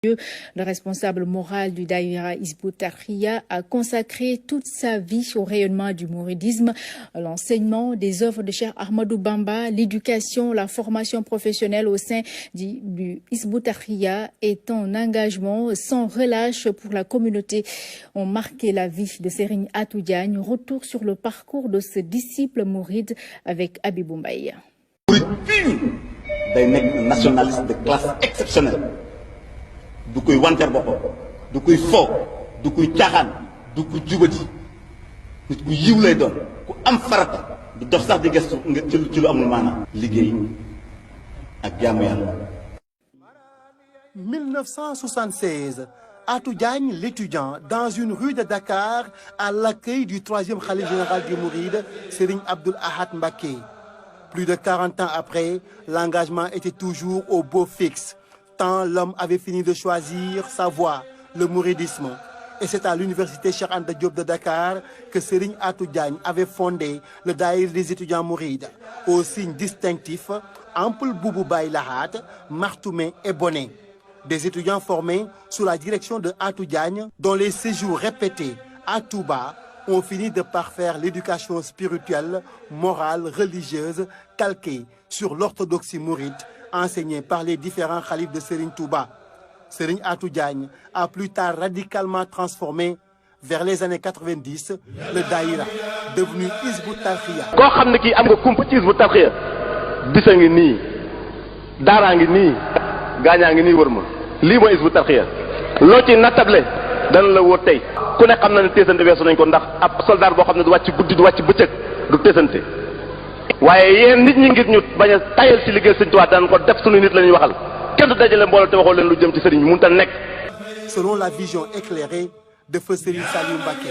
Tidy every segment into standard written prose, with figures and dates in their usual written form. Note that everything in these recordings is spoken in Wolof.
Le responsable moral du Daïra Hizb ut-Tarqiyyah a consacré toute sa vie au rayonnement du mouridisme, l'enseignement des œuvres de Cheikh Ahmadou Bamba, l'éducation, la formation professionnelle au sein du Hizb ut-Tarqiyyah est un engagement sans relâche pour la communauté. Ont marqué la vie de Serigne Atou Diagne. Retour sur le parcours de ce disciple mouride avec Abibou Mbaye. Day nekk nationaliste de classe exceptionnelle. Du koy wanteer boppam du koy fo du koy caaxaan du ko jubati nit ku yiw lay doon ku am farata du dox sax di gestu ci lu amul maanaam liggéey ak jaamu yàlla. 1976, Atou Diagne, l'étudiant, dans une rue de Dakar, à l'accueil du 3e khalife général des Mourides, Serigne Abdoul Ahad Mbacké. Plus de 40 ans après, l'engagement était toujours au beau fixe. Tant l'homme avait fini de choisir sa voie, le mouridisme. Et c'est à l'université Cheikh Anta Diop de Dakar que Serigne Atou Diagne avait fondé le Daïra des étudiants mourides, au signe distinctif, ample boubou Baye Lahat, martoumé et bonnet. Des étudiants formés sous la direction de Atou Diagne, dont les séjours répétés à Touba ont fini de parfaire l'éducation spirituelle, morale, religieuse, calquée sur l'orthodoxie mouride, enseigné par les différents khalifes de Serigne Touba. Serigne Atou Diagne a plus tard radicalement transformé, vers les années 90, le Daïra, devenu Hizb ut-Tarqiyyah. koo xam ne kii am nga kumpa ci Hizb ut-Tarqiyyah bisa ngi nii daaraa ngi nii gaañaa ngi nii wër ma lii mooy Hizb ut-Tarqiyyah loo ci nattable dana la wóor tey ku ne xam na ne teesante weesu nañ ko ndax ab soldat boo xam ne du wàcc guddi du wàcc bëccëg du teesante. waaye yéen nit ñi ngir ñu bañ a tayal ci liggéey Sëriñ Tuubaa daan ko def suñu nit la ñuy waxal kenn du dajale mbooloo te waxoo leen lu jëm ci sëriñ bi mënut a nekk. Selon la vision éclairée de feu Serigne Saliou Mbacké,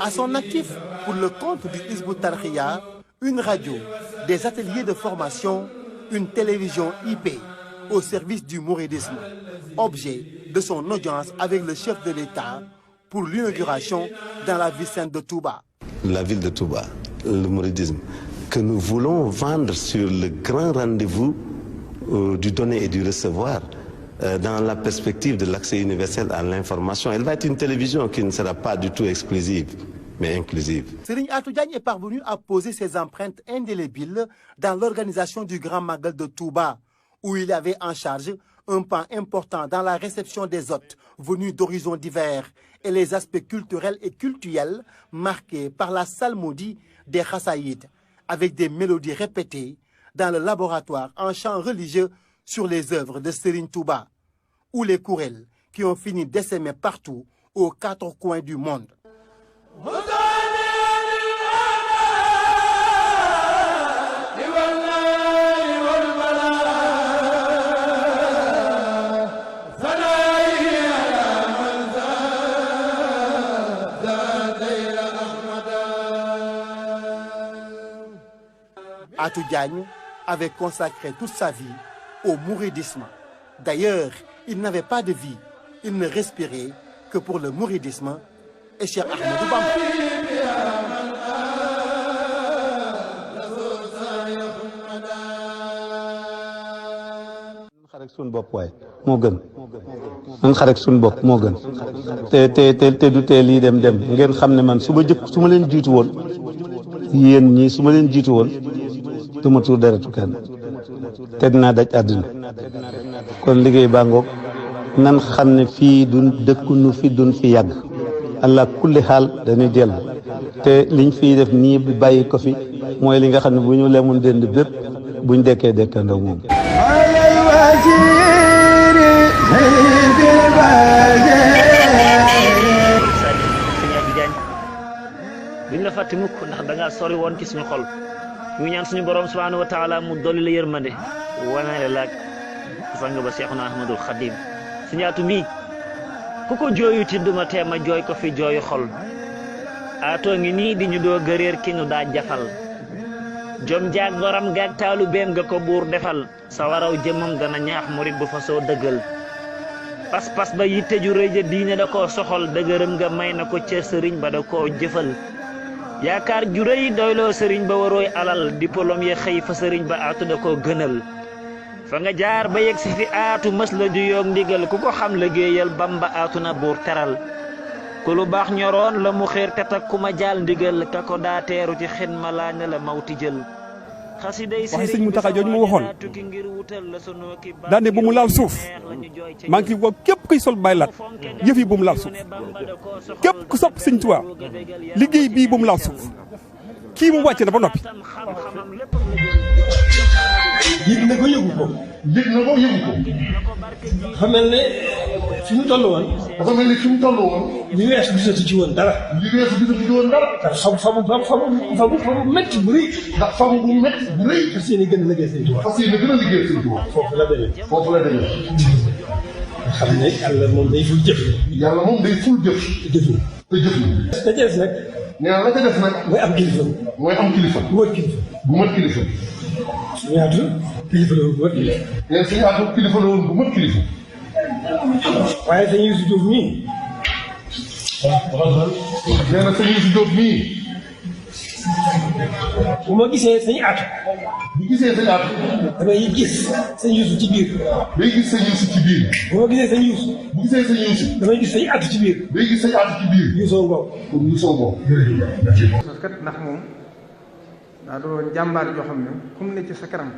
à son actif pour le compte du Hizb ut-Tarqiyyah, une radio, des ateliers de formation, une télévision IP au service du mouridisme, objet de son audience avec le chef de l'État pour l'inauguration dans la ville sainte de Touba. La ville de Touba, le mouridisme, que nous voulons vendre sur le grand rendez-vous du donner et du recevoir dans la perspective de l'accès universel à l'information. Elle va être une télévision qui ne sera pas du tout exclusive, mais inclusive. Serigne Atou Diagne est parvenu à poser ses empreintes indélébiles dans l'organisation du Grand Magal de Touba, où il avait en charge un pan important dans la réception des hôtes venus d'horizons divers et les aspects culturels et cultuels marqués par la psalmodie des Khassaïd, avec des mélodies répétées dans le laboratoire en chant religieux sur les œuvres de Serigne Touba, ou les courelles qui ont fini d'essaimer partout aux 4 coins du monde. Atou Diagne avait consacré toute sa vie au mouridisme. D'ailleurs, il n'avait pas de vie, il ne respirait que pour le mouridisme et Cheikh Ahmadou Bamba. xarek suñu bopp waay moo gën man xarek suñu bopp moo gën te du tee lii dem ngeen xam ne man su ma leen jiitu woon yéen ñii su ma leen jiitu woon du ma tuur deretu kenn te dinaa daj àddina kon liggéey baa ngoog nan xam ne fii duñ dëkkunu fi duñ fi yàgg allah kulli xaal dañuy dellu te liñ fiy def nii bàyyi ko fi mooy li nga xam ne bu ñu lemoon dend bépp buñ dekkee dekkandoo moom. duñ la fàtte mukk ndax da ngaa sori woon ci suñu xol ñu ñaan suñu borom subhanahu wa taala mu dolli la yërmande wanale laaj sang ba Seexuna Ahmadul Xadim suñu Atou mi ku ko jooyu ti duma teema jooy ko fi jooyu xol Atou ngi nii di ñu doo gëréer ki ñu daa jafal jom jaag goram gaag taalu beem nga ko buur defal sa waraw jëmam dana ñaax murit bu fa soo dëggal pas-pas ba yitte ju rëy ja diine da koo soxal dëgërëm nga may na ko cër sëriñ ba da koo jëfal yaakaar ju rëy doyloo sëriñ ba warooy alal diplôme ya xëy fa sëriñ ba Atou da koo gënal fa nga jaar ba yegg si fi aatu mës la ju yoog ndigal ku ko xam liggéeyal Bamba aatu na buur teral ku lu baax ñoroon la mu xeer te tak ku ma jaal ndigal ka ko daa teeru ci xidma laaj na la mawti jël waxe sëñ Mountakha jooju ma waxoon daane bu mu laal suuf maa ngi woo képp kuy sol Baay Laat yëf yi bu mu laal suuf képp ku sopp sëñ Tuubaa liggéey bii bu mu laal suuf kii mu wàcce na ba noppi. yëg na ko yëgu ko. yëg na ko yëgu ko. dafa mel ne fi mu toll woon. dafa mel ne fi mu toll woon. li weesu gisatu ci woon dara. li weesu gisatu ci woon dara. ndax famu métti bu rëy. ndax famu bu métti bu rëy. fas yéene gën a liggéey Sëñ Tuubaa. fas yéene gën a liggéey Sëñ Tuubaa. foofu la demee. foofu la demee. nga xam ne yàlla moom day ful jëf. yàlla moom day ful jëf. te jëf te jëf la ca des nag. nee na la ca des nag. mooy am kilifa. mooy am kilifa. bu mat kilifa. bu mat kilifa. suñu yaatu kilifa la woon bu mat kilifa. nee suñu yaatu kilifa la woon bu mat kilifa. waaye sëñ Youssou Diop mii. nee na sëñ Youssou Diop mii. bu ma gisee sëñ Aatu. bu gisee sëñ Aatu. damay gis sëñ Youssou ci biir. day gis sëñ Youssou ci biir. bu ma gisee sëñ Youssou. bu gisee sëñ Youssou. damay gis sëñ Aatu ci biir. day gis sëñ Aatu ci biir. Youssou Ngom. pour Youssou Ngom. kat ndax moom daa doon jàmbaar joo xam ne fu mu ne ci sa kanam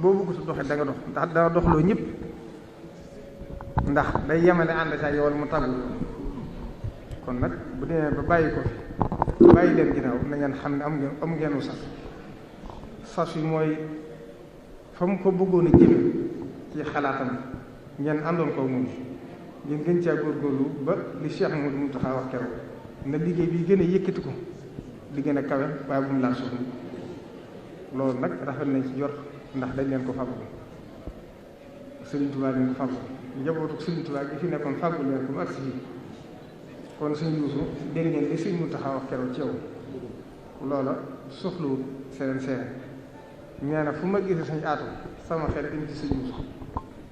boo bëgg doxee da nga dox ndax daa doxloo ñëpp ndax day yemale ànd saa yow mu tàggu kon nag bu demee ba bàyyi ko fi bàyyi leen ginnaaw na ngeen xam ne am ngeenu sas yi mooy fa mu ko bëggoon a jëme ci xalaatam ngeen àndoon ko moom ngeen gën caa góorgóorlu ba li Cheikh Mouhamadou Mountakha wax keroog na liggéey bi gën a yëkkati ko di gën a kawe waaye bu mu laal suuf loolu nag rafet nañ ci yor ndax dañ leen ko fàggu Sëriñ Tuubaa leen ko fàggu njabootu Sëriñ Tuubaa gi fi nekkoon fàggu leen ko mu agsi fii kon sëñ Yuusu dégg ngeen li sëñ Muntaxa wax keroog ci yow loola soxlu seen nee na fu ma gisee sëñ Aatu sama xel dem ci sëñ Yuusu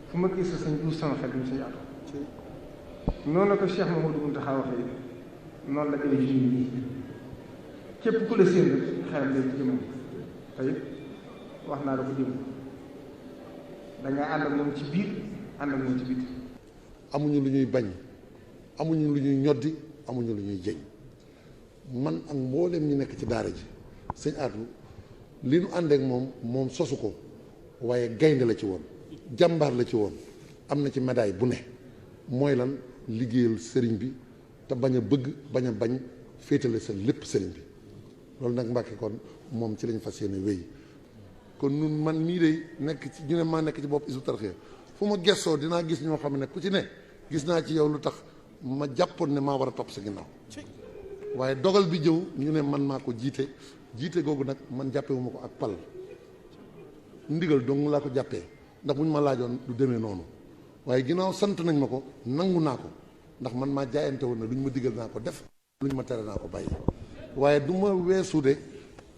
fu ma gisee sëñ Yuusu sama xel dem ci sëñ Aatu noonu la ko Cheikh Mamadou Muntaxa waxee noonu la gën a ji képp ku la séen rek xelam lay ci jëmam tey wax naa la ko jëm dangaa ànd ak moom ci biir ànd ak moom ci biti amuñu lu ñuy bañ amuñu lu ñuy ñoddi amuñu lu ñuy jeñ man ak mboolem ñi nekk ci daara ji sëñ Aatu li nu àndeek moom sosu ko waaye gaynde la ci woon jàmbaar la ci woon am na ci médaille bu ne mooy lan liggéeyal sëriñ bi te bañ a bëgg bañ a bañ féetale sa lépp sëriñ bi loolu nag Mbàkke kon moom ci lañ fas yéene wéy kon nun man mii de nekk ci ñu ne maa nekk ci bopp Hizbut Tarqiyyah fu ma gestoo dinaa gis ñoo xam ne ku ci ne gis naa ci yow lu tax ma jàppoon ne maa war a topp sa ginnaaw waaye dogal bi jëw ñu ne man maa ko jiite googu nag man jàppewuma ko ak pal ndigal dong laa ko jàppee ndax bu ñu ma laajoon du demee noonu waaye ginnaaw sant nañ ma ko nangu naa ko ndax man maa jaayante woon ne lu ñu ma digal naa ko def lu ñu ma tere naa ko bàyyi waaye du ma weesu de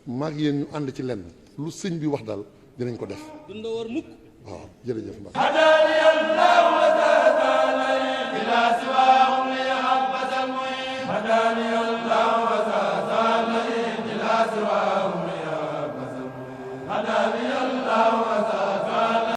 maag yéen ñu ànd ci lenn lu sëñ bi wax daal dinañ ko def dundoo war mukk waaw jërëjëf Mbacke